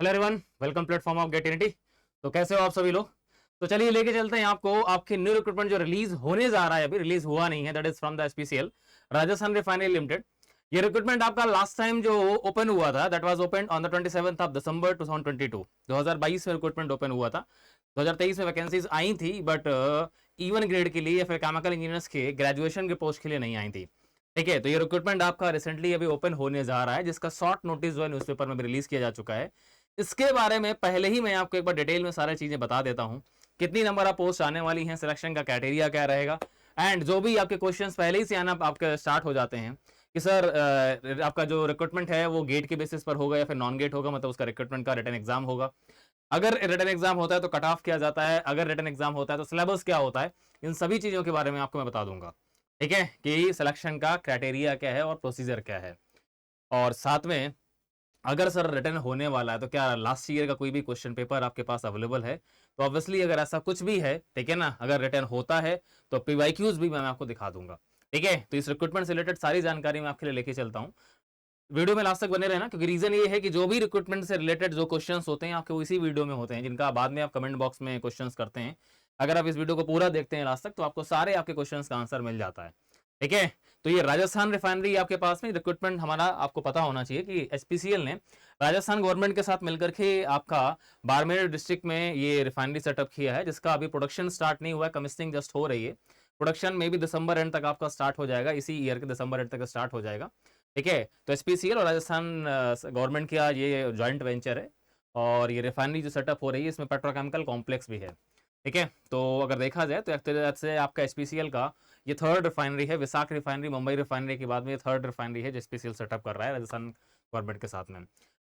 Hello everyone, welcome platform of गेटिनिटी। तो कैसे हो आप सभी लोग? तो चलिए लेके चलते हैं आपको आपके न्यू रिक्रूटमेंट जो रिलीज होने जा रहा है, अभी रिलीज हुआ नहीं है, that is from the SPCL Rajasthan refinery limited. ये रिक्रूटमेंट आपका लास्ट टाइम जो ओपन हुआ था that was open on the 27th of December 2022। 2022 में रिक्रूटमेंट ओपन हुआ था। 2023 में वैकेंसीज आई थी, बट इवन ग्रेड के लिए या फिर केमिकल इंजीनियर्स के ग्रेजुएशन के पोस्ट के लिए नहीं आई थी। ठीक है, तो ये रिक्रूटमेंट आपका रिसेंटली अभी ओपन होने जा रहा है, जिसका शॉर्ट नोटिस जो है न्यूज़पेपर में भी रिलीज किया जा चुका है। इसके बारे में पहले ही मैं आपको एक बार डिटेल में सारी चीजें बता देता हूं। कितनी नंबर ऑफ पोस्ट आने वाली हैं, सिलेक्शन का क्राइटेरिया क्या रहेगा, एंड जो भी आपके क्वेश्चंस पहले ही से आना आपके स्टार्ट हो जाते हैं कि सर आपका जो रिक्रूटमेंट है वो गेट के बेसिस पर होगा या फिर नॉन गेट होगा, मतलब उसका रिक्रूटमेंट का रिटन एग्जाम होगा। अगर रिटन एग्जाम होता है तो कट ऑफ किया जाता है, अगर रिटन एग्जाम होता है तो सिलेबस क्या होता है, इन सभी चीजों के बारे में आपको मैं बता दूंगा। ठीक है, कि सिलेक्शन का क्राइटेरिया क्या है और प्रोसीजर क्या है। और साथ में अगर सर रिटर्न होने वाला है तो क्या लास्ट ईयर का कोई भी क्वेश्चन पेपर आपके पास अवेलेबल है? तो ऑब्वियसली अगर ऐसा कुछ भी है, ठीक है ना, अगर रिटर्न होता है तो पीवाईक्यूज भी मैं आपको दिखा दूंगा। ठीक है, तो इस रिक्रूटमेंट से रिलेटेड सारी जानकारी मैं आपके लिए लेके चलता हूँ। वीडियो में लास्ट तक बने रहना, क्योंकि रीजन ये है कि जो भी रिक्रूटमेंट से रिलेटेड जो क्वेश्चंस होते हैं आपके वो इसी वीडियो में होते हैं, जिनका बाद में आप कमेंट बॉक्स में क्वेश्चंस करते हैं। अगर आप इस वीडियो को पूरा देखते हैं लास्ट तक तो आपको सारे आपके क्वेश्चंस का आंसर मिल जाता है। ठीक है, तो ये राजस्थान रिफाइनरी आपके पास में रिक्रूटमेंट हमारा आपको पता होना चाहिए कि एचपीसीएल ने राजस्थान गवर्नमेंट के साथ मिलकर के आपका बाड़मेर डिस्ट्रिक्ट में ये रिफाइनरी सेटअप किया है, जिसका अभी प्रोडक्शन स्टार्ट नहीं हुआ है, कमिश्निंग जस्ट हो रही है। प्रोडक्शन में भी दिसंबर एंड तक आपका स्टार्ट हो जाएगा, इसी ईयर के दिसंबर एंड तक स्टार्ट हो जाएगा। ठीक है, तो एचपीसीएल और राजस्थान गवर्नमेंट का ये जॉइंट वेंचर है, और ये रिफाइनरी जो सेटअप हो रही है इसमें पेट्रोकेमिकल कॉम्प्लेक्स भी है। ठीक है, तो अगर देखा जाए तो एक तरह से आपका एचपीसीएल का ये थर्ड रिफाइनरी है। विशाख रिफाइनरी, मुंबई रिफाइनरी के बाद में ये थर्ड रिफाइनरी है जो एचपीसीएल सेटअप कर रहा है राजस्थान गवर्नमेंट के साथ में।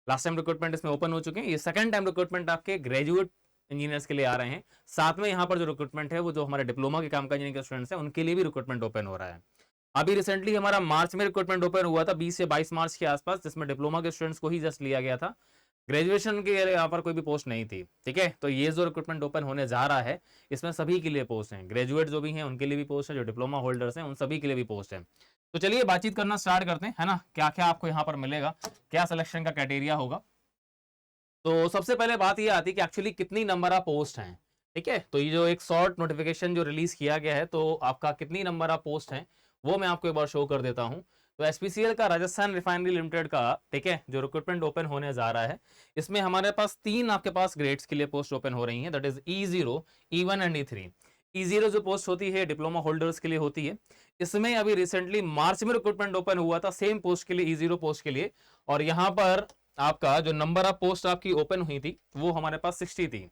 लास्ट टाइम रिक्रूटमेंट इसमें ओपन हो चुके हैं, ये सेकंड टाइम रिक्रूटमेंट आपके ग्रेजुएट इंजीनियर्स के लिए आ रहे हैं। साथ में यहाँ पर जो रिक्रूटमेंट है वो जो हमारे डिप्लोमा के काम का इंजीनियरिंग के स्टूडेंट्स हैं उनके लिए भी रिक्रूटमेंट ओपन हो रहा है। अभी रिसेंटली हमारा मार्च में रिक्रूटमेंट ओपन हुआ था, 20 से 22 मार्च के आसपास, जिसमें डिप्लोमा के स्टूडेंट्स को ही जस्ट लिया गया था। ग्रेजुएशन के यहाँ पर कोई भी पोस्ट नहीं थी। ठीक है, तो ये जो रिक्रूटमेंट ओपन होने जा रहा है इसमें सभी के लिए पोस्ट हैं, ग्रेजुएट जो भी हैं उनके लिए भी पोस्ट है, जो डिप्लोमा होल्डर्स हैं उन सभी के लिए भी पोस्ट है। तो चलिए बातचीत करना स्टार्ट करते हैं, है ना, क्या क्या आपको यहाँ पर मिलेगा, क्या सिलेक्शन का क्राइटेरिया होगा। तो सबसे पहले बात ये आती है कि एक्चुअली कितनी नंबर ऑफ पोस्ट हैं। ठीक है, तो ये जो एक शॉर्ट नोटिफिकेशन जो रिलीज किया गया है, तो आपका कितनी नंबर ऑफ पोस्ट हैं वो मैं आपको एक बार शो कर देता हूं। तो एसपीसीएल का राजस्थान रिफाइनरी लिमिटेड का, ठीक है, जो रिक्रूटमेंट ओपन होने जा रहा है इसमें हमारे पास तीन आपके पास ग्रेड्स के लिए पोस्ट ओपन हो रही हैं, that is E0, E1 and E3। E0 जो पोस्ट होती है डिप्लोमा होल्डर्स के लिए होती है। इसमें अभी रिसेंटली मार्च में रिक्रूटमेंट ओपन हुआ था सेम पोस्ट के लिए, E0 पोस्ट के लिए, और यहाँ पर आपका जो नंबर ऑफ पोस्ट आपकी ओपन हुई थी वो हमारे पास 60 थी।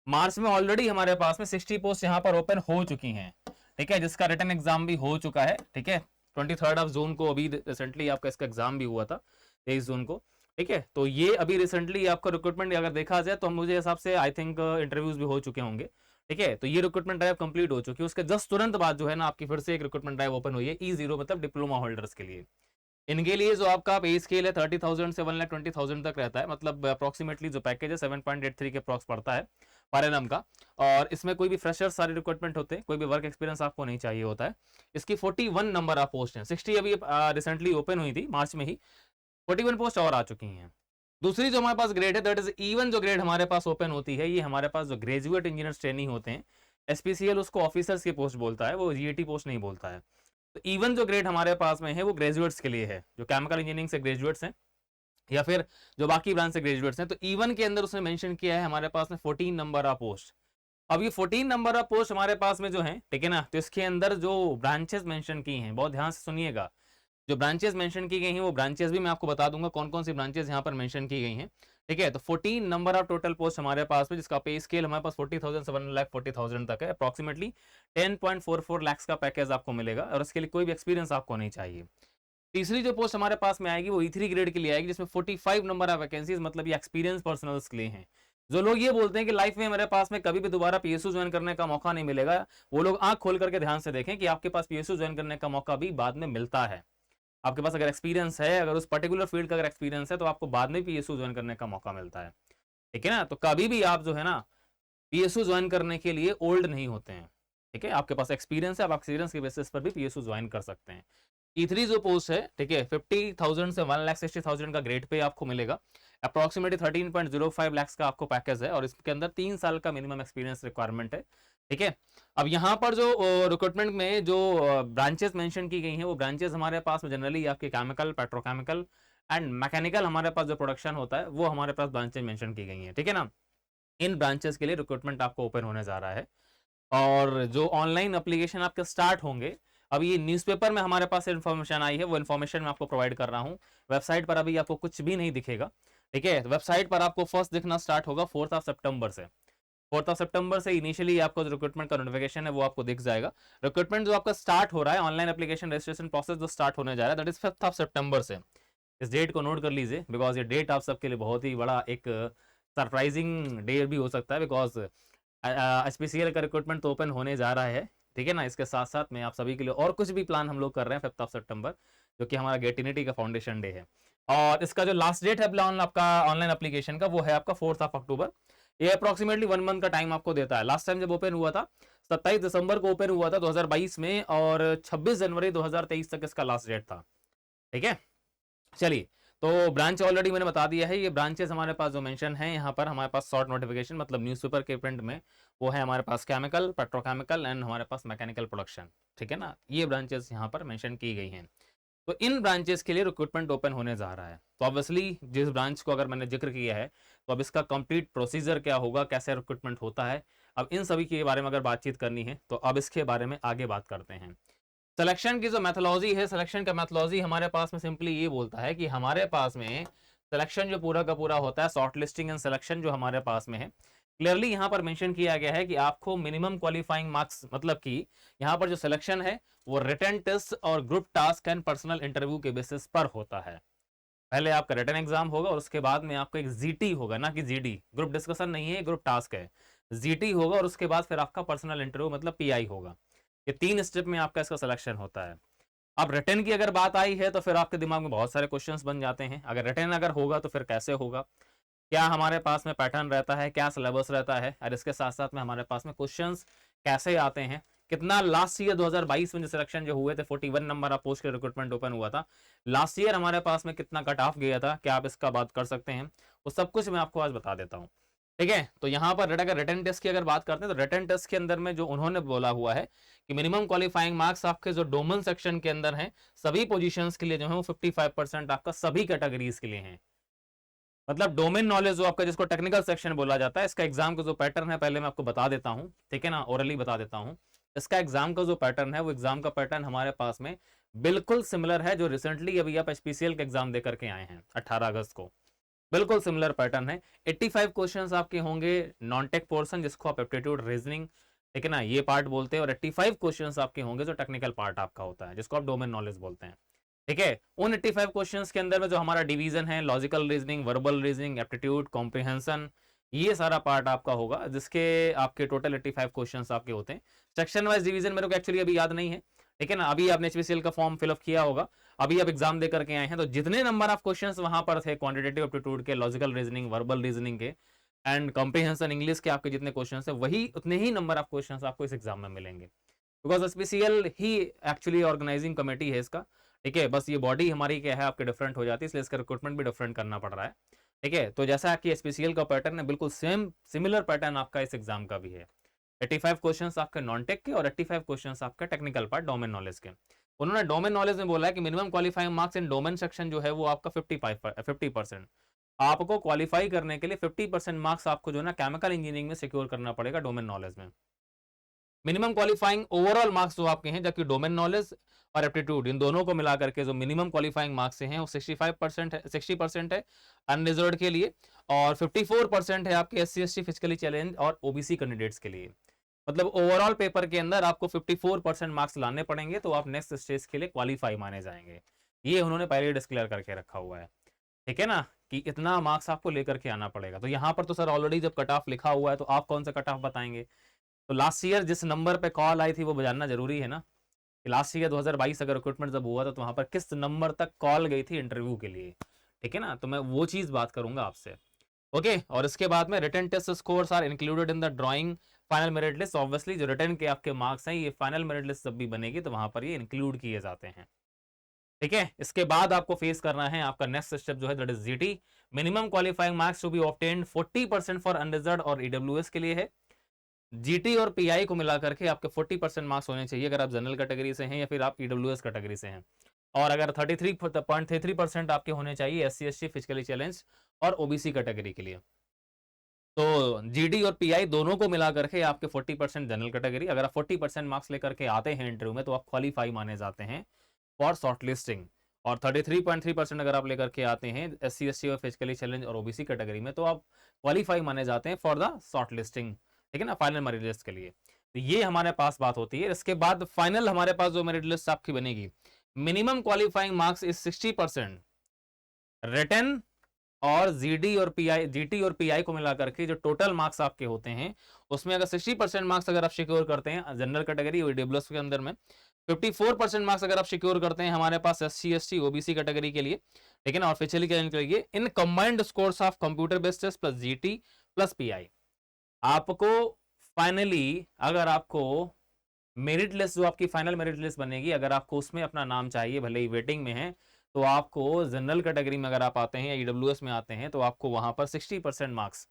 मार्च में ऑलरेडी हमारे पास में 60 पोस्ट यहाँ पर ओपन हो चुकी हैं। ठीक है, जिसका रिटन एग्जाम भी हो चुका है। ठीक है, 23 ऑफ जून को अभी रिसेंटली आपका इसका एग्जाम भी हुआ था, 23 जून को। ठीक है, तो ये अभी रिसेंटली आपका रिक्रूटमेंट अगर देखा जाए तो मुझे हिसाब से आई थिंक इंटरव्यूज भी हो चुके होंगे। ठीक है, तो ये रिक्रूटमेंट ड्राइव कंप्लीट हो चुकी है, उसके जस्ट तुरंत बाद जो है ना आपकी फिर से एक रिक्रूटमेंट ड्राइव ओपन हुई है E0, मतलब डिप्लोमा होल्डर्स के लिए। इनके लिए जो आपका पे स्केल है 30,000 से 1,20,000 तक रहता है, मतलब अप्रोक्सीमेटली जो पैकेज है 7.83 के अप्रॉक्स पड़ता है पर एनम का। और इसमें कोई भी फ्रेशर सारे रिक्रूटमेंट होते हैं, कोई भी वर्क एक्सपीरियंस आपको नहीं चाहिए होता है। इसकी 41 नंबर ऑफ पोस्ट हैं, 60 अभी रिसेंटली ओपन हुई थी मार्च में ही, 41 पोस्ट और आ चुकी हैं। दूसरी जो हमारे पास ग्रेड है दैट इज E1 जो ग्रेड हमारे पास ओपन होती है, ये हमारे पास जो ग्रेजुएट इंजीनियर ट्रेनिंग होते हैं, एसपीसीएल उसको ऑफिसर्स की पोस्ट बोलता है, वो जीएटी पोस्ट नहीं बोलता है। तो इवन जो ग्रेड हमारे पास में है वो ग्रेजुएट्स के लिए है, जो केमिकल इंजीनियरिंग से ग्रेजुएट्स हैं या फिर जो बाकी ब्रांच से ग्रेजुएट्स हैं। तो इवन के अंदर उसने मेंशन किया है हमारे पास में 14 नंबर ऑफ पोस्ट। अब ये 14 नंबर ऑफ पोस्ट हमारे पास में जो है, ठीक है ना, तो इसके अंदर जो ब्रांचेस मेंशन की हैं, बहुत ध्यान से सुनिएगा, जो ब्रांचेस मेंशन की गई हैं वो ब्रांचेस भी मैं आपको बता दूंगा कौन कौन सी ब्रांचेस यहाँ पर मेंशन की गई हैं। ठीक है, तो 14 नंबर ऑफ टोटल पोस्ट हमारे पास में, जिसका पे स्केल हमारे पास 40,000 से 1,40,000 तक है, अप्रॉक्सीमेटली 10.44 लाख का पैकेज आपको मिलेगा, और इसके लिए कोई भी एक्सपीरियंस आपको नहीं चाहिए। तीसरी जो पोस्ट हमारे पास में आएगी वो E3 ग्रेड के लिए आएगी, जिसमें 45 नंबर ऑफ वैकेंसीज, मतलब ये एक्सपीरियंस पर्सनल्स के लिए हैं। जो लोग ये बोलते हैं कि लाइफ में मेरे पास में कभी भी दोबारा पीएसयू ज्वाइन करने का मौका नहीं मिलेगा, वो लोग आंख खोल करके ध्यान से देखें कि आपके पास पीएसयू ज्वाइन करने का मौका भी बाद में मिलता है। आपके पास अगर एक्सपीरियंस है, अगर उस पर्टिकुलर फील्ड का अगर एक्सपीरियंस है, तो आपको बाद में पीएसयू ज्वाइन करने का मौका मिलता है। ठीक है ना, तो कभी भी आप जो है ना पीएसयू ज्वाइन करने के लिए ओल्ड नहीं होते हैं। ठीक है, आपके पास एक्सपीरियंस है, आप एक्सपीरियंस के बेसिस पर भी पीएसयू ज्वाइन कर सकते हैं। E3 जो पोस्ट है, ठीक है, 50,000 से 1,60,000 का ग्रेड पे आपको मिलेगा। अप्रोक्सीमेटली 13.05 लाख का आपको पैकेज है, और इसके अंदर 3 साल का मिनिमम एक्सपीरियंस रिक्वायरमेंट है। ठीक है, अब यहाँ पर जो रिक्रूटमेंट में जो ब्रांचेस मेंशन की गई हैं, वो ब्रांचेस हमारे पास में जनरली आपके केमिकल, पेट्रोकेमिकल एंड मैकेनिकल, हमारे पास जो प्रोडक्शन होता है वो हमारे पास ब्रांचेस मेंशन की गई हैं। ठीक है ना, इन ब्रांचेस के लिए रिक्रूटमेंट आपको ओपन होने जा रहा है, और जो ऑनलाइन एप्लीकेशन आपके स्टार्ट होंगे, अभी ये न्यूज़पेपर में हमारे पास इन्फॉर्मेशन आई है, वो इन्फॉर्मेशन मैं आपको प्रोवाइड कर रहा हूँ। वेबसाइट पर अभी आपको कुछ भी नहीं दिखेगा। ठीक है, वेबसाइट पर आपको फर्स्ट दिखना स्टार्ट होगा 4 सितंबर से। 4 सितंबर से इनिशियली आपको जो रिक्रूटमेंट का नोटिफिकेशन है वो आपको दिख जाएगा। रिक्रूटमेंट जो आपका स्टार्ट हो रहा है, ऑनलाइन एप्लीकेशन रजिस्ट्रेशन प्रोसेस जो स्टार्ट होने जा रहा है, दैट इज 5 सितंबर से। इस डेट को नोट कर लीजिए, बिकॉज ये डेट आप सबके लिए बहुत ही बड़ा एक सरप्राइजिंग डे भी हो सकता है, बिकॉज एचपीसीएल का रिक्रूटमेंट तो ओपन होने जा रहा है। ठीक है ना, इसके साथ साथ में आप सभी के लिए और कुछ भी प्लान हम लोग कर रहे हैं 5 सितंबर, जो कि हमारा गेटिनिटी का फाउंडेशन डे है। और इसका जो लास्ट डेट है आपका ऑनलाइन एप्लीकेशन का, वो है आपका 4 अक्टूबर। ये अप्रोक्सीमेटली 1 मंथ का टाइम आपको देता है। लास्ट टाइम जब ओपन हुआ था 27 दिसंबर को ओपन हुआ था 2022 में, और 26 जनवरी 2023 तक इसका लास्ट डेट था। ठीक है, चलिए, तो ब्रांच ऑलरेडी मैंने बता दिया है। ये ब्रांचेस हमारे पास जो मेंशन है यहाँ पर, हमारे पास शॉर्ट नोटिफिकेशन मतलब न्यूज़पेपर के प्रिंट में, वो है हमारे पास केमिकल, पेट्रोकेमिकल एंड हमारे पास मैकेनिकल प्रोडक्शन। ठीक है ना, ये ब्रांचेस यहाँ पर मेंशन की गई हैं। तो इन ब्रांचेस के लिए रिक्रूटमेंट ओपन होने जा रहा है। तो ऑब्वियसली जिस ब्रांच को अगर मैंने जिक्र किया है, तो अब इसका कंप्लीट प्रोसीजर क्या होगा, कैसे रिक्रूटमेंट होता है, अब इन सभी के बारे में अगर बातचीत करनी है, तो अब इसके बारे में आगे बात करते हैं। सिलेक्शन की जो मैथोलॉजी है, सिलेक्शन का मैथोलॉजी हमारे पास में सिंपली ये बोलता है कि हमारे पास में सिलेक्शन जो पूरा का पूरा होता है, शॉर्ट लिस्टिंग एंड सिलेक्शन जो हमारे पास में है, क्लियरली यहाँ पर मेंशन किया गया है कि आपको मिनिमम क्वालिफाइंग मार्क्स, मतलब कि यहाँ पर जो सिलेक्शन है वो रिटन टेस्ट और group task and personal interview के बेसिस पर होता है। पहले आपका रिटन एग्जाम होगा, और उसके बाद में आपका एक जीटी होगा, ना कि जीडी, ग्रुप डिस्कशन नहीं है, ग्रुप टास्क है। जीटी होगा, और उसके बाद फिर आपका पर्सनल इंटरव्यू मतलब पीआई होगा। ये 3 स्टेप में आपका इसका सिलेक्शन होता है। अब रिटर्न की अगर बात आई है, तो फिर आपके दिमाग में बहुत सारे क्वेश्चंस बन जाते हैं। अगर रिटर्न अगर होगा तो फिर कैसे होगा, क्या हमारे पास में पैटर्न रहता है, क्या सिलेबस रहता है, और इसके साथ साथ में हमारे पास में क्वेश्चंस कैसे आते हैं, कितना लास्ट ईयर 2022 में जो सिलेक्शन जो हुए थे 41 नंबर ऑफ पोस्ट के रिक्रूटमेंट ओपन हुआ था, लास्ट ईयर हमारे पास में कितना कट ऑफ गया था, क्या आप इसका बात कर सकते हैं, वो सब कुछ मैं आपको आज बता देता हूँ। ठीक है, तो यहाँ पर अगर रिटन टेस्ट की अगर बात करते हैं, तो रिटन टेस्ट के अंदर में जो उन्होंने बोला हुआ है कि मिनिमम क्वालिफाइंग मार्क्स आपके जो डोमेन सेक्शन के अंदर हैं, सभी पोजीशंस के लिए जो है वो 55% आपका सभी कैटेगरीज के लिए हैं। मतलब डोमेन नॉलेज जो आपका, जिसको टेक्निकल सेक्शन बोला जाता है, इसका एग्जाम का जो पैटर्न है पहले मैं आपको बता देता हूँ। ठीक है ना, ओरली बता देता हूँ। इसका एग्जाम का जो पैटर्न है, वो एग्जाम का पैटर्न हमारे पास में बिल्कुल सिमिलर है जो रिसेंटली अभी आप एचपीसीएल का एग्जाम दे करके आए हैं 18 अगस्त को। बिल्कुल सिमिलर पैटर्न है। 85 क्वेश्चंस आपके होंगे नॉन टेक पोर्शन, जिसको आप एप्टीट्यूड रीजनिंग, ठीक है ना, ये पार्ट बोलते हैं, और 85 क्वेश्चंस आपके होंगे जो टेक्निकल पार्ट आपका होता है, जिसको आप डोमेन नॉलेज बोलते हैं। ठीक है, उन 85 क्वेश्चंस के अंदर में जो हमारा डिवीजन है, logical reasoning, verbal reasoning, aptitude, comprehension, ये सारा पार्ट आपका होगा, जिसके आपके टोटल 85 क्वेश्चंस आपके होते हैं। सेक्शन वाइज डिवीजन मेरे को एक्चुअली अभी याद नहीं है। ठीक है ना, अभी आपने एचपीसीएल का फॉर्म फिलअप किया होगा, अभी आप एग्जाम दे करके आए हैं, तो जितने नंबर ऑफ क्वेश्चंस वहां पर थे क्वांटिटेटिव एप्टीट्यूड के, लॉजिकल रीजनिंग, वर्बल रीजनिंग के एंड कॉम्प्रिहेंशन इंग्लिश के, आपके जितने क्वेश्चंस है, वही उतने ही नंबर ऑफ क्वेश्चंस आपको इस एग्जाम में मिलेंगे, बिकॉज एचपीसीएल ही एक्चुअली ऑर्गेनाइजिंग कमेटी है इसका। ठीक है, बस ये बॉडी हमारी क्या है आपके डिफरेंट हो जाती है, इसलिए इसका रिक्रूटमेंट भी डिफरेंट करना पड़ रहा है। ठीक है, तो जैसा कि एचपीसीएल का पैटर्न है, बिल्कुल सेम सिमिलर पैटर्न आपका इस एग्जाम का भी है। 85 क्वेश्चंस आपके नॉन टेक के और 85 क्वेश्चंस आपका टेक्निकल पार्ट डोमेन नॉलेज के। उन्होंने डोमेन नॉलेज में बोला है कि minimum qualifying marks in domain section जो है वो आपका 50%। आपको क्वालिफाई करने के लिए 50% मार्क्स आपको जो है ना केमिकल इंजीनियरिंग में सिक्योर करना पड़ेगा डोमेन नॉलेज में। मिनिमम क्वालिफाइंग ओवरऑल मार्क्स जो आपके हैं, जबकि डोमेन नॉलेज और एप्टीट्यूड इन दोनों को मिला करके जो मिनिमम क्वालिफाइंग मार्क्स हैं वो 65% है, 60% है अनरिजर्व्ड के लिए, और 54% है आपके SC ST फिजिकली चैलेंज और ओबीसी कैंडिडेट्स के लिए। मतलब ओवरऑल पेपर के अंदर आपको 54% मार्क्स लाने पड़ेंगे, तो आप नेक्स्ट स्टेज के लिए क्वालिफाई माने जाएंगे। ये उन्होंने पहले डिस्क्लेयर करके रखा हुआ है, ठीक है ना, कि इतना मार्क्स आपको लेकर के आना पड़ेगा। तो यहाँ पर तो सर ऑलरेडी जब कट ऑफ लिखा हुआ है तो आप कौन सा कट ऑफ बताएंगे? तो लास्ट ईयर जिस नंबर पे कॉल आई थी वो जानना जरूरी है ना, कि लास्ट ईयर 2022 अगर रिक्रूटमेंट जब हुआ था तो वहां पर किस नंबर तक कॉल गई थी इंटरव्यू के लिए, ठीक है ना, तो मैं वो चीज बात करूंगा आपसे। ओके, और इसके बाद में written test scores are included in the drawing final merit list. Obviously जो रिटन के आपके मार्क्स हैं ये फाइनल मेरिट लिस्ट जब भी बनेगी तो वहां पर ये इंक्लूड किए जाते हैं, ठीक है। इसके बाद आपको फेस करना है आपका नेक्स्ट स्टेप जो है that is GT. Minimum qualifying marks to be obtained 40% for unreserved और ईडब्ल्यूएस के लिए है। जीटी और पीआई को मिलाकर के आपके 40% मार्क्स होने चाहिए अगर आप जनरल कैटेगरी से हैं या फिर आप ईडब्ल्यूएस कैटेगरी से हैं, और अगर 33.33% आपके होने चाहिए एससी एसटी फिजिकली चैलेंज और ओबीसी कैटेगरी के लिए। तो जीडी और पीआई दोनों को मिला करके आपके 40% जनरल कैटेगरी, अगर आप 40% मार्क्स लेकर के आते हैं इंटरव्यू में तो आप क्वालिफाई माने जाते हैं फॉर शॉर्टलिस्टिंग, और 33.3% अगर आप लेकर के आते हैं एससी एसटी और फिजिकली चैलेंज और ओबीसी कैटेगरी में तो आप क्वालिफाई माने जाते हैं फॉर द शॉर्टलिस्टिंग, ठीक है ना, फाइनल मेरिट लिस्ट के लिए। तो ये हमारे पास बात होती है। इसके बाद फाइनल हमारे पास जो मेरिट लिस्ट आपकी बनेगी, minimum qualifying marks is 60% written और जीडी और पीआई, जीटी और पीआई को मिलाकर के जो टोटल मार्क्स आपके होते हैं उसमें अगर 60% मार्क्स अगर आप सिक्योर करते हैं जनरल कैटेगरी और ईडब्ल्यूएस के अंदर में, 54% मार्क्स अगर आप सिक्योर करते हैं हमारे पास एससी एसटी ओबीसी कैटेगरी के लिए, ठीक है ना, और फिजिकली चैलेंज के लिए, in combined scores of computer based test plus GT plus PI, आपको फाइनली अगर आपको मेरिट लिस्ट जो आपकी फाइनल मेरिट लिस्ट बनेगी अगर आपको उसमें अपना नाम चाहिए भले ही वेटिंग में है, तो आपको जनरल कैटेगरी में अगर आप आते हैं या ईडब्ल्यूएस में आते हैं तो आपको वहां पर 60% मार्क्स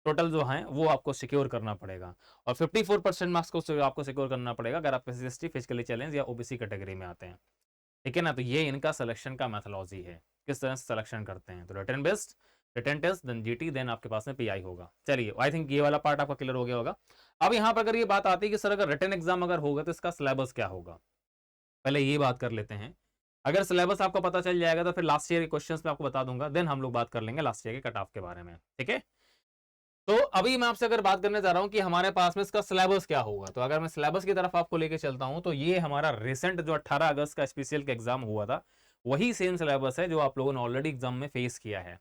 टोटल जो हैं वो आपको सिक्योर करना पड़ेगा, और 54% मार्क्स को आपको सिक्योर करना पड़ेगा अगर आप एससी एसटी फिजिकली चैलेंज या ओबीसी कैटेगरी में आते हैं, ठीक है ना। तो ये इनका सिलेक्शन का मेथोलॉजी है, किस तरह से सिलेक्शन करते हैं। तो written based, written test, then GT, then आपके पास में पीआई होगा। चलिए आई थिंक ये वाला पार्ट आपका क्लियर हो गया होगा। अब यहाँ पर अगर ये बात आती है कि सर अगर रिटन एग्जाम अगर होगा तो इसका सिलेबस क्या होगा, पहले ये बात कर लेते हैं। अगर सिलेबस आपको पता चल जाएगा तो फिर लास्ट ईयर के क्वेश्चंस में आपको बता दूंगा, देन हम लोग बात कर लेंगे लास्ट ईयर के कट ऑफ के बारे में, ठीक है। तो अभी मैं आपसे अगर बात करने जा रहा हूं कि हमारे पास में इसका सिलेबस क्या होगा, तो अगर मैं सिलेबस की तरफ आपको लेके चलता हूं तो ये हमारा रिसेंट जो 18 अगस्त का स्पेशल का एग्जाम हुआ था वही सेम सिलेबस है जो आप लोगों ने ऑलरेडी एग्जाम में फेस किया है,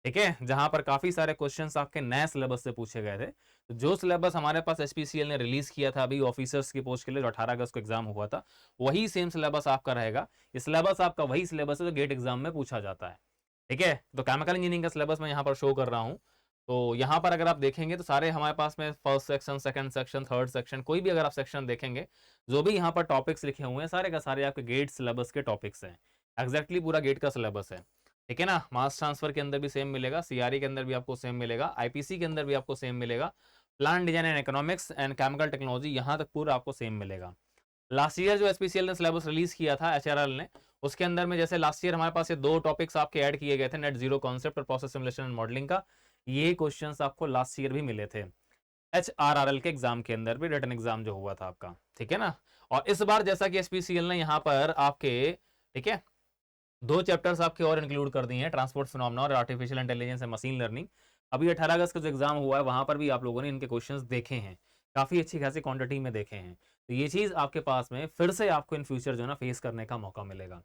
ठीक है, जहां पर काफी सारे क्वेश्चंस आपके नए सिलेबस से पूछे गए थे। तो जो सिलेबस हमारे पास एचपीसीएल ने रिलीज किया था अभी ऑफिसर्स की पोस्ट के लिए जो 18 अगस्त को एग्जाम हुआ था वही सेम सिलेबस आपका रहेगा। ये सिलेबस आपका वही सिलेबस है जो गेट एग्जाम में पूछा जाता है, ठीक है। तो केमिकल इंजीनियरिंग का सिलेबस मैं यहाँ पर शो कर रहा हूँ। तो यहाँ पर अगर आप देखेंगे तो सारे हमारे पास में first section, second section, third section, कोई भी अगर आप सेक्शन देखेंगे जो भी यहाँ पर टॉपिक्स लिखे हुए हैं सारे का सारे आपके गेट सिलेबस के टॉपिक्स हैं, एग्जैक्टली पूरा गेट का सिलेबस है, ठीक है ना। मास ट्रांसफर के अंदर भी सेम मिलेगा, सीआरई के अंदर भी आपको सेम मिलेगा, आईपीसी के अंदर भी आपको सेम मिलेगा, plan design and economics and chemical technology यहाँ तक पूरा आपको सेम मिलेगा। लास्ट ईयर जो एचपीसीएल ने सिलेबस रिलीज किया था एचआरएल ने, उसके अंदर में जैसे लास्ट ईयर हमारे पास ये 2 टॉपिक्स आपके ऐड किए गए थे, नेट जीरो कॉन्सेप्ट और प्रोसेस सिमुलेशन एंड मॉडलिंग का, ये क्वेश्चंस आपको लास्ट ईयर भी मिले थे एचआरआरएल के एग्जाम के अंदर भी, रिटन एग्जाम जो हुआ था आपका, ठीक है ना। और इस बार जैसा कि एचपीसीएल ने यहाँ पर आपके, ठीक है, 2 चैप्टर्स आपके और इंक्लूड कर दिए हैं, ट्रांसपोर्ट फिनोमेना और artificial intelligence and machine learning. अभी 18 अगस्त का जो एग्जाम हुआ है वहां पर भी आप लोगों ने इनके क्वेश्चंस देखे हैं, काफी अच्छी खासी क्वांटिटी में देखे हैं। तो ये चीज आपके पास में फिर से आपको इन फ्यूचर जो है ना फेस करने का मौका मिलेगा।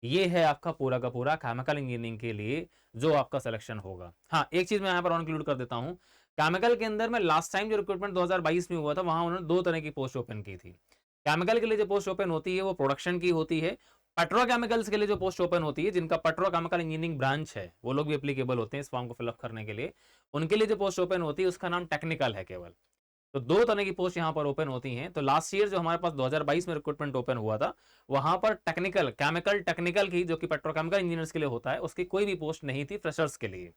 ये है आपका पूरा का पूरा केमिकल इंजीनियरिंग के लिए जो आपका सिलेक्शन होगा। हाँ, एक चीज मैं यहाँ पर इंक्लूड कर देता हूँ, केमिकल के अंदर में लास्ट टाइम जो रिक्रूटमेंट 2022 में हुआ था वहां उन्होंने 2 तरह की पोस्ट ओपन की थी। केमिकल के लिए जो पोस्ट ओपन होती है वो प्रोडक्शन की होती है, पेट्रोकेमिकल्स के लिए जो पोस्ट ओपन होती है जिनका पेट्रोकेमिकल इंजीनियरिंग ब्रांच है वो लोग भी एप्लीकेबल होते हैं इस फॉर्म को फिलअप करने के लिए, उनके लिए जो पोस्ट ओपन होती है उसका नाम टेक्निकल है केवल। तो 2 तरह की पोस्ट यहाँ पर ओपन होती हैं। तो लास्ट ईयर जो हमारे पास 2022 में रिक्रूटमेंट ओपन हुआ था वहां पर टेक्निकल, केमिकल टेक्निकल की जो कि पेट्रोकेमिकल इंजीनियर्स के लिए होता है उसकी कोई भी पोस्ट नहीं थी फ्रेशर्स के लिए।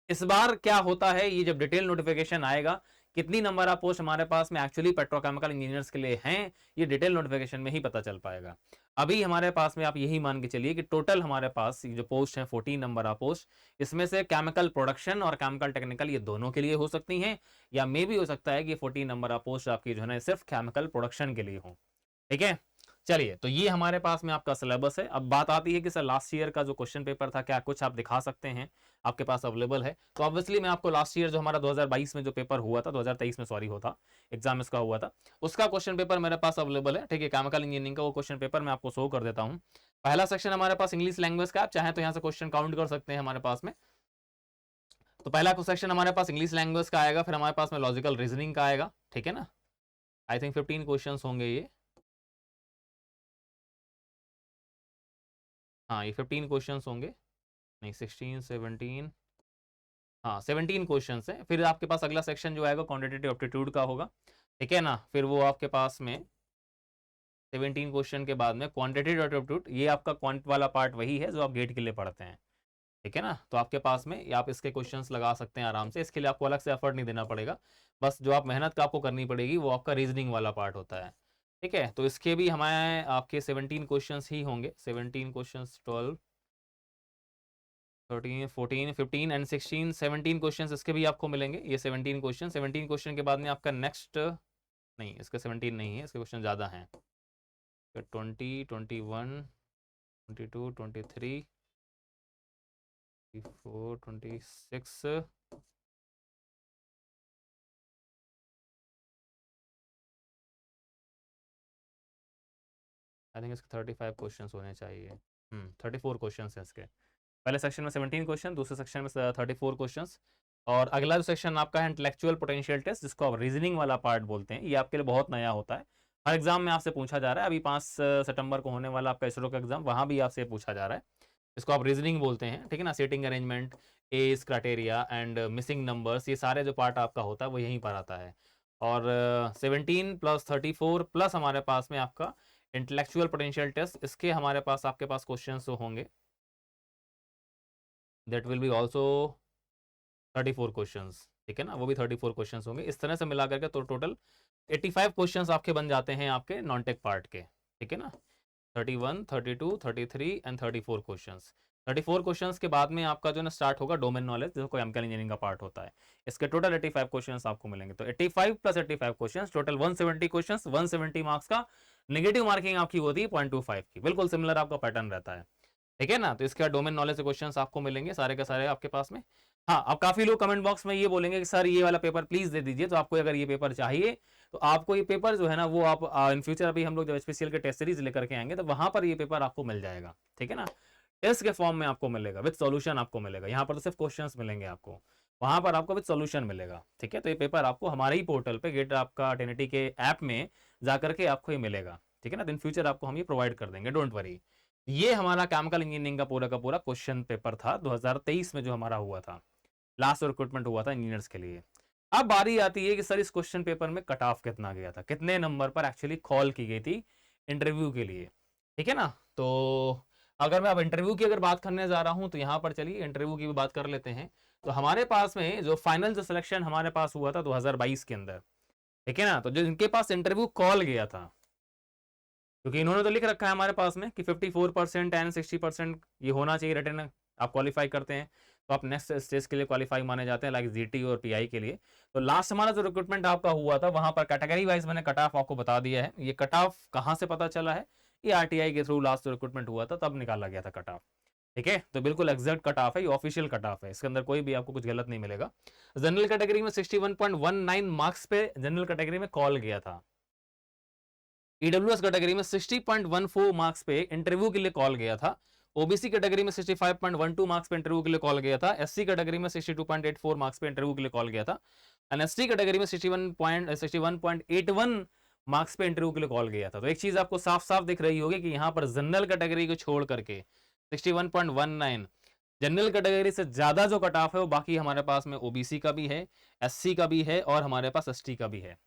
इस बार क्या होता है, ये जब डिटेल नोटिफिकेशन आएगा कितनी नंबर ऑफ पोस्ट हमारे पास में एक्चुअली पेट्रोकेमिकल इंजीनियर्स के लिए हैं ये डिटेल नोटिफिकेशन में ही पता चल पाएगा। अभी हमारे पास में आप यही मान के चलिए कि टोटल हमारे पास जो पोस्ट है 14 नंबर ऑफ पोस्ट, इसमें से केमिकल प्रोडक्शन और केमिकल टेक्निकल ये दोनों के लिए हो सकती हैं, या मे भी हो सकता है कि 14 नंबर ऑफ पोस्ट आपकी जो है ना सिर्फ केमिकल प्रोडक्शन के लिए हो, ठीक है। चलिए, तो ये हमारे पास में आपका सिलेबस है। अब बात आती है कि सर लास्ट ईयर का जो क्वेश्चन पेपर था, क्या कुछ आप दिखा सकते हैं, आपके पास अवेलेबल है? तो ऑब्वियसली मैं आपको लास्ट ईयर जो हमारा 2022 में जो पेपर हुआ था, 2023 में सॉरी होता, एग्जाम इसका हुआ था, उसका क्वेश्चन पेपर मेरे पास अवेलेबल है। ठीक है, केमिकल इंजीनियरिंग का वो क्वेश्चन पेपर मैं आपको शो कर देता हूँ। पहला सेक्शन हमारे पास इंग्लिश लैंग्वेज का, आप चाहें तो यहाँ से क्वेश्चन काउंट कर सकते हैं हमारे पास में। तो पहला सेक्शन हमारे पास इंग्लिश लैंग्वेज का आएगा, फिर हमारे पास में लॉजिकल रीजनिंग का आएगा। ठीक है ना, आई थिंक 15 क्वेश्चन होंगे ये। हाँ, ये 15 क्वेश्चन होंगे, नहीं 16 17, हाँ 17 क्वेश्चन है। फिर आपके पास अगला सेक्शन जो आएगा क्वांटिटेटिव एप्टीट्यूड का होगा। ठीक है ना, फिर वो आपके पास में 17 क्वेश्चन के बाद में क्वांटिटेटिव एप्टीट्यूड, ये आपका क्वांट वाला पार्ट वही है जो आप गेट के लिए पढ़ते हैं। ठीक है ना, तो आपके पास में आप इसके क्वेश्चंस लगा सकते हैं आराम से, इसके लिए आपको अलग से एफर्ट नहीं देना पड़ेगा। बस जो आप मेहनत का आपको करनी पड़ेगी वो आपका रीजनिंग वाला पार्ट होता है। ठीक है, तो इसके भी हमारे आपके 17 क्वेश्चंस ही होंगे, 17 क्वेश्चंस, 12 13 14 15 एंड 16 17 क्वेश्चंस इसके भी आपको मिलेंगे। ये 17 क्वेश्चन के बाद में आपका नेक्स्ट, नहीं इसके 17 नहीं है, इसके क्वेश्चन ज़्यादा हैं, 20 21 22 23 24 26, आई थिंक इसके 35 क्वेश्चन होने चाहिए। 34 क्वेश्चन हैं इसके। पहले सेक्शन में 17 क्वेश्चन, दूसरे सेक्शन में 34 क्वेश्चन। और अगला जो सेक्शन आपका है इंटेलेक्चुअल पोटेंशियल टेस्ट, जिसको आप रीजनिंग वाला पार्ट बोलते हैं, ये आपके लिए बहुत नया होता है। हर एग्जाम में आपसे पूछा जा रहा है, अभी 5 सितंबर को होने वाला आपका इसरो का एग्जाम, वहाँ भी आपसे पूछा जा रहा है। इसको आप रीजनिंग बोलते हैं। ठीक है ना, seating arrangement, age criteria and missing numbers, ये सारे जो पार्ट आपका होता है वो यहीं पर आता है। और 17 प्लस 34 प्लस हमारे पास में आपका इंटेलेक्चुअल पोटेंशियल टेस्ट, इसके हमारे पास आपके पास क्वेश्चन होंगे, that will be also 34 questions. ठीक है ना, वो भी 34 क्वेश्चंस होंगे। इस तरह से मिला करके तो टोटल 85 क्वेश्चंस आपके बन जाते हैं आपके नॉन टेक पार्ट के। ठीक है ना, 31 32 33 एंड 34 क्वेश्चंस। 34 क्वेश्चंस के बाद में आपका जो ना स्टार्ट होगा डोमेन नॉलेज, जो केमिकल इंजीनियरिंग का पार्ट होता है। इसके टोटल 85 क्वेश्चंस आपको मिलेंगे। तो 85 plus 85 questions, total 170 questions, 170 marks का। नेगेटिव मार्किंग आपकी होती है 0.25 की, बिल्कुल सिमिलर आपका पैटर्न रहता है। ठीक है ना, तो इसके बाद डोमेन नॉलेज से क्वेश्चंस आपको मिलेंगे सारे के सारे आपके पास में। हाँ, अब काफी लोग कमेंट बॉक्स में ये बोलेंगे कि सर ये वाला पेपर प्लीज दे दीजिए, तो आपको अगर ये पेपर चाहिए तो आपको ये पेपर जो है ना वो आप इन फ्यूचर, अभी हम लोग जब स्पेशल के टेस्ट सीरीज लेकर के आएंगे तो वहां पर ये पेपर आपको मिल जाएगा। ठीक है ना, टेस्ट के फॉर्म में आपको मिलेगा, विद सॉल्यूशन आपको मिलेगा। यहाँ पर तो सिर्फ क्वेश्चंस मिलेंगे आपको, वहां पर आपको विद सॉल्यूशन मिलेगा। ठीक है, तो ये पेपर आपको हमारे ही पोर्टल पे गेट आपका टेनिटी के ऐप में जाकर के आपको ये मिलेगा। ठीक है ना, तो इन फ्यूचर आपको हम ये प्रोवाइड कर देंगे, डोंट वरी। ये हमारा केमिकल इंजीनियरिंग का पूरा क्वेश्चन पेपर था 2023 में जो हमारा हुआ था, लास्ट रिक्रूटमेंट हुआ था इंजीनियर्स के लिए। अब बारी आती है कि सर इस क्वेश्चन पेपर में कट ऑफ कितना गया था, कितने नंबर पर एक्चुअली कॉल की गई थी इंटरव्यू के लिए। ठीक है ना, तो अगर मैं अब इंटरव्यू की अगर बात करने जा रहा हूं तो यहां पर चलिए इंटरव्यू की भी बात कर लेते हैं। तो हमारे पास में जो फाइनल जो सिलेक्शन हमारे पास हुआ था 2022 के अंदर, ठीक है ना, तो जो इनके पास इंटरव्यू कॉल गया था, क्योंकि इन्होंने तो लिख रखा है हमारे पास में कि 54% एंड 60% ये होना चाहिए रिटर्न, आप क्वालिफाई करते हैं तो आप नेक्स्ट स्टेज के लिए क्वालिफाई माने जाते हैं, लाइक जीटी और पीआई के लिए। तो लास्ट हमारा जो रिक्रूटमेंट आपका हुआ था वहां पर कैटेगरी वाइज मैंने कट ऑफ आपको बता दिया है। ये कट ऑफ कहां से पता चला है, ये आरटीआई के थ्रू लास्ट रिक्रूटमेंट हुआ था तब निकाला गया था कट ऑफ। ठीक है, तो बिल्कुल एग्जैक्ट कट ऑफ है, ये ऑफिशियल कट ऑफ है, इसके अंदर कोई भी आपको कुछ गलत नहीं मिलेगा। जनरल कैटेगरी में 61.19 मार्क्स पे जनरल कैटेगरी में कॉल गया था। ईडब्ल्यूएस कैटेगरी में 60.14 मार्क्स पे इंटरव्यू के लिए कॉल गया था। ओबीसी कैटेगरी में 65.12 मार्क्स पे इंटरव्यू के लिए कॉल गया था। एससी कैटेगरी में 62.84 मार्क्स पे इंटरव्यू के लिए कॉल गया था। एंड एसटी कैटेगरी में 61.81 मार्क्स पे इंटरव्यू के लिए कॉल गया था। तो एक चीज आपको साफ साफ दिख रही होगी कि यहाँ पर जनरल कैटेगरी को छोड़ करके 61.19, जनरल कैटेगरी से ज्यादा जो कट ऑफ है वो बाकी हमारे पास में ओबीसी का भी है, एससी का भी है और हमारे पास एसटी का भी है।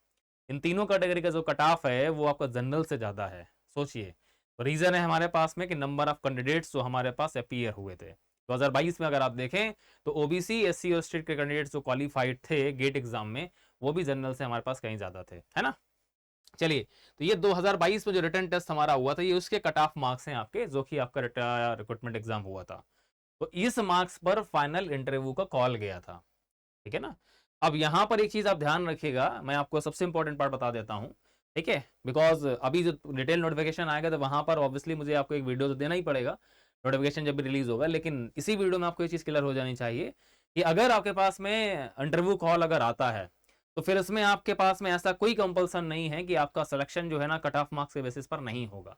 इन तीनों कैटेगरी का जो कट ऑफ है वो आपका जनरल से ज्यादा है। सोचिए, रीजन है हमारे पास में कि नंबर ऑफ कैंडिडेट्स जो हमारे पास अपीयर हुए थे 2022 में, अगर आप देखें तो ओबीसी एससी और स्टेट के कैंडिडेट्स जो क्वालिफाइड थे गेट एग्जाम में वो भी जनरल से हमारे पास कहीं ज्यादा थे, है ना। चलिए, तो ये 2022 में जो रिटर्न टेस्ट हमारा हुआ था ये उसके कट ऑफ मार्क्स हैं आपके, जो कि आपका रिक्रूटमेंट एग्जाम हुआ था। तो इस मार्क्स पर फाइनल इंटरव्यू का कॉल गया था। ठीक है ना, अब यहां पर एक चीज आप ध्यान रखिएगा, मैं आपको सबसे इंपॉर्टेंट पार्ट बता देता हूं। ठीक है, बिकॉज अभी जो डिटेल नोटिफिकेशन आएगा तो वहां पर ऑब्वियसली मुझे आपको एक वीडियो तो देना ही पड़ेगा नोटिफिकेशन जब भी रिलीज होगा, लेकिन इसी वीडियो में आपको ये चीज़ क्लियर हो जानी चाहिए कि अगर आपके पास में इंटरव्यू कॉल अगर आता है तो फिर इसमें आपके पास में ऐसा कोई कंपल्सन नहीं है कि आपका सिलेक्शन जो है ना कट ऑफ मार्क्स के बेसिस पर नहीं होगा।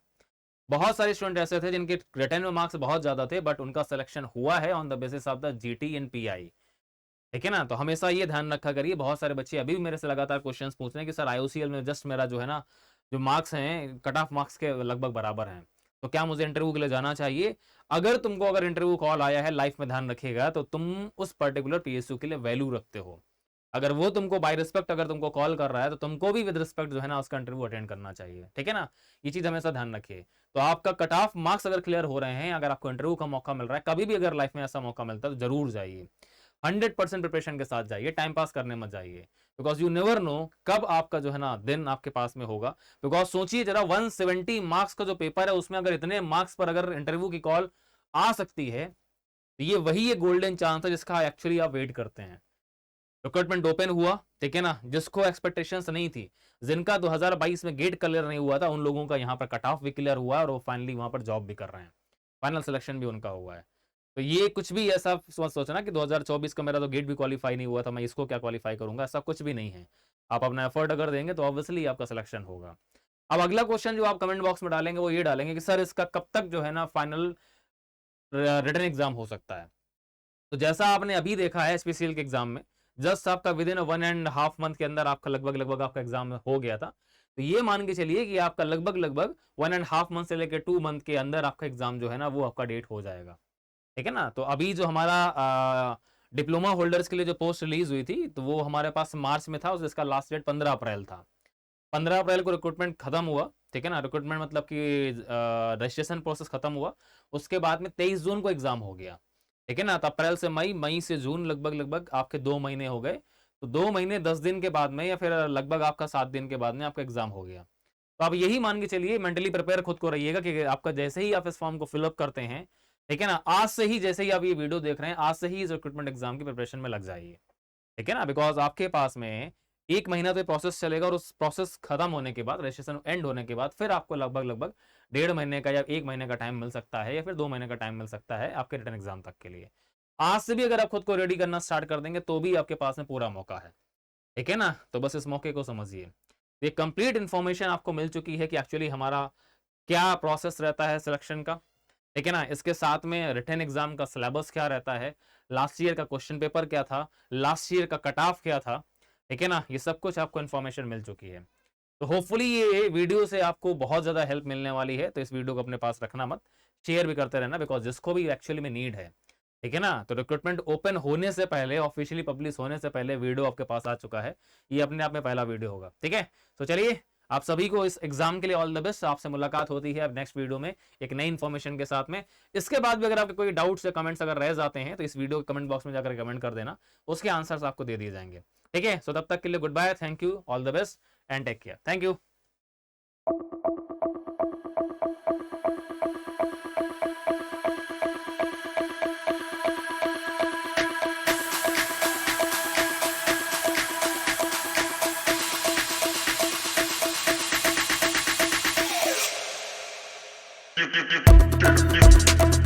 बहुत सारे स्टूडेंट ऐसे थे जिनके रिटर्न में मार्क्स बहुत ज्यादा थे बट उनका सिलेक्शन हुआ है on the basis of the GT and pi. ठीक है ना, तो हमेशा ये ध्यान रखा करिए। बहुत सारे बच्चे अभी भी मेरे से लगातार क्वेश्चंस पूछ रहे हैं कि सर आईओसीएल में जस्ट मेरा जो है ना जो मार्क्स हैं कट ऑफ मार्क्स के लगभग बराबर हैं, तो क्या मुझे इंटरव्यू के लिए जाना चाहिए? अगर इंटरव्यू कॉल आया है, लाइफ में ध्यान रखिएगा, तो तुम उस पर्टिकुलर पीएसयू के लिए वैल्यू रखते हो। अगर वो तुमको बाय रिस्पेक्ट अगर तुमको कॉल कर रहा है तो तुमको भी विद रिस्पेक्ट जो है ना उसका इंटरव्यू अटेंड करना चाहिए। ठीक है ना, ये चीज हमेशा ध्यान रखिए। तो आपका कट ऑफ मार्क्स अगर क्लियर हो रहे हैं, अगर आपको इंटरव्यू का मौका मिल रहा है, कभी भी अगर लाइफ में ऐसा मौका मिलता है तो जरूर जाइए, 100% प्रिपरेशन के साथ जाइए, टाइम पास करने मत जाइए, बिकॉज यू नेवर नो कब आपका जो है ना दिन आपके पास में होगा। बिकॉज सोचिए जरा 170 मार्क्स का जो पेपर है उसमें अगर इतने मार्क्स पर अगर इंटरव्यू की कॉल आ सकती है तो ये वही एक गोल्डन चांस है जिसका एक्चुअली आप वेट करते हैं। रिक्रूटमेंट ओपन हुआ, ठीक है ना, जिसको एक्सपेक्टेशंस नहीं थी, जिनका 2022 में गेट क्लियर नहीं हुआ था, उन लोगों का यहाँ पर कट ऑफ भी क्लियर हुआ और वो फाइनली वहां पर जॉब भी कर रहे हैं, फाइनल सिलेक्शन भी उनका हुआ है। तो ये कुछ भी ऐसा सोचना कि 2024 का मेरा तो गेट भी क्वालिफाई नहीं हुआ था, मैं इसको क्या क्वालिफाई करूंगा, ऐसा कुछ भी नहीं है। आप अपना एफर्ट अगर देंगे तो ऑब्वियसली आपका सिलेक्शन होगा। अब अगला क्वेश्चन जो आप कमेंट बॉक्स में डालेंगे वो ये डालेंगे कि सर इसका कब तक जो है ना फाइनल रिटन एग्जाम हो सकता है। तो जैसा आपने अभी देखा है एसपीसीएल के एग्जाम में, जस्ट आपका विद इन 1.5 मंथ के अंदर आपका लगभग आपका एग्जाम हो गया था। तो ये मान के चलिए कि आपका लगभग 1.5 मंथ से लेकर 2 मंथ के अंदर आपका एग्जाम जो है ना वो आपका डेट हो जाएगा। ठीक है ना, तो अभी जो हमारा डिप्लोमा होल्डर्स के लिए जो पोस्ट रिलीज हुई थी तो वो हमारे पास मार्च में था, उसका लास्ट डेट 15 अप्रैल था। 15 अप्रैल को रिक्रूटमेंट खत्म हुआ, ठीक है ना, रिक्रूटमेंट मतलब कि रजिस्ट्रेशन प्रोसेस खत्म हुआ। उसके बाद में 23 जून को एग्जाम हो गया, ठीक है ना। तो अप्रैल से मई, मई से जून, लगभग आपके 2 महीने हो गए। तो 2 महीने 10 दिन के बाद में या फिर लगभग आपका 7 दिन के बाद में आपका एग्जाम हो गया। तो आप यही मान के चलिए, मेंटली प्रिपेयर खुद को रहिएगा कि आपका जैसे ही आप इस फॉर्म को फिलअप करते हैं, ठीक है ना, आज से ही जैसे ही आप ये वीडियो देख रहे हैं, आज से ही इस रिक्रूटमेंट एग्जाम की प्रिपरेशन में लग जाइए। ठीक है ना, बिकॉज आपके पास में 1 महीना तो प्रोसेस चलेगा और उस प्रोसेस खत्म होने के बाद, रजिस्ट्रेशन एंड होने के बाद फिर आपको लगभग 1.5 महीने का या 1 महीने का टाइम मिल सकता है या फिर 2 महीने का टाइम मिल सकता है आपके रिटन एग्जाम तक के लिए। आज से भी अगर आप खुद को रेडी करना स्टार्ट कर देंगे तो भी आपके पास में पूरा मौका है। ठीक है ना, तो बस इस मौके को समझिए। ये कंप्लीट इंफॉर्मेशन आपको मिल चुकी है कि एक्चुअली हमारा क्या प्रोसेस रहता है सिलेक्शन का, ठीक है ना। इसके साथ में रिटन एग्जाम का सिलेबस क्या रहता है, लास्ट ईयर का क्वेश्चन पेपर क्या था, लास्ट ईयर का कट ऑफ क्या था, ठीक है ना, ये सब कुछ आपको इन्फॉर्मेशन मिल चुकी है। तो होपफुली ये वीडियो से आपको बहुत ज्यादा हेल्प मिलने वाली है। तो इस वीडियो को अपने पास रखना मत, शेयर भी करते रहना, बिकॉज जिसको भी एक्चुअली में नीड है, ठीक है ना। तो रिक्रूटमेंट ओपन होने से पहले, ऑफिशियली पब्लिश होने से पहले वीडियो आपके पास आ चुका है, ये अपने आप में पहला वीडियो होगा। ठीक है, तो चलिए आप सभी को इस एग्जाम के लिए ऑल द बेस्ट। आपसे मुलाकात होती है अब नेक्स्ट वीडियो में एक नई इन्फॉर्मेशन के साथ में। इसके बाद भी अगर आपके कोई डाउट्स या कमेंट्स अगर रह जाते हैं तो इस वीडियो के कमेंट बॉक्स में जाकर कमेंट कर देना, उसके आंसर्स आपको दे दिए जाएंगे। ठीक है, सो तब तक के लिए good bye, thank you, all the best and take care, thank you. You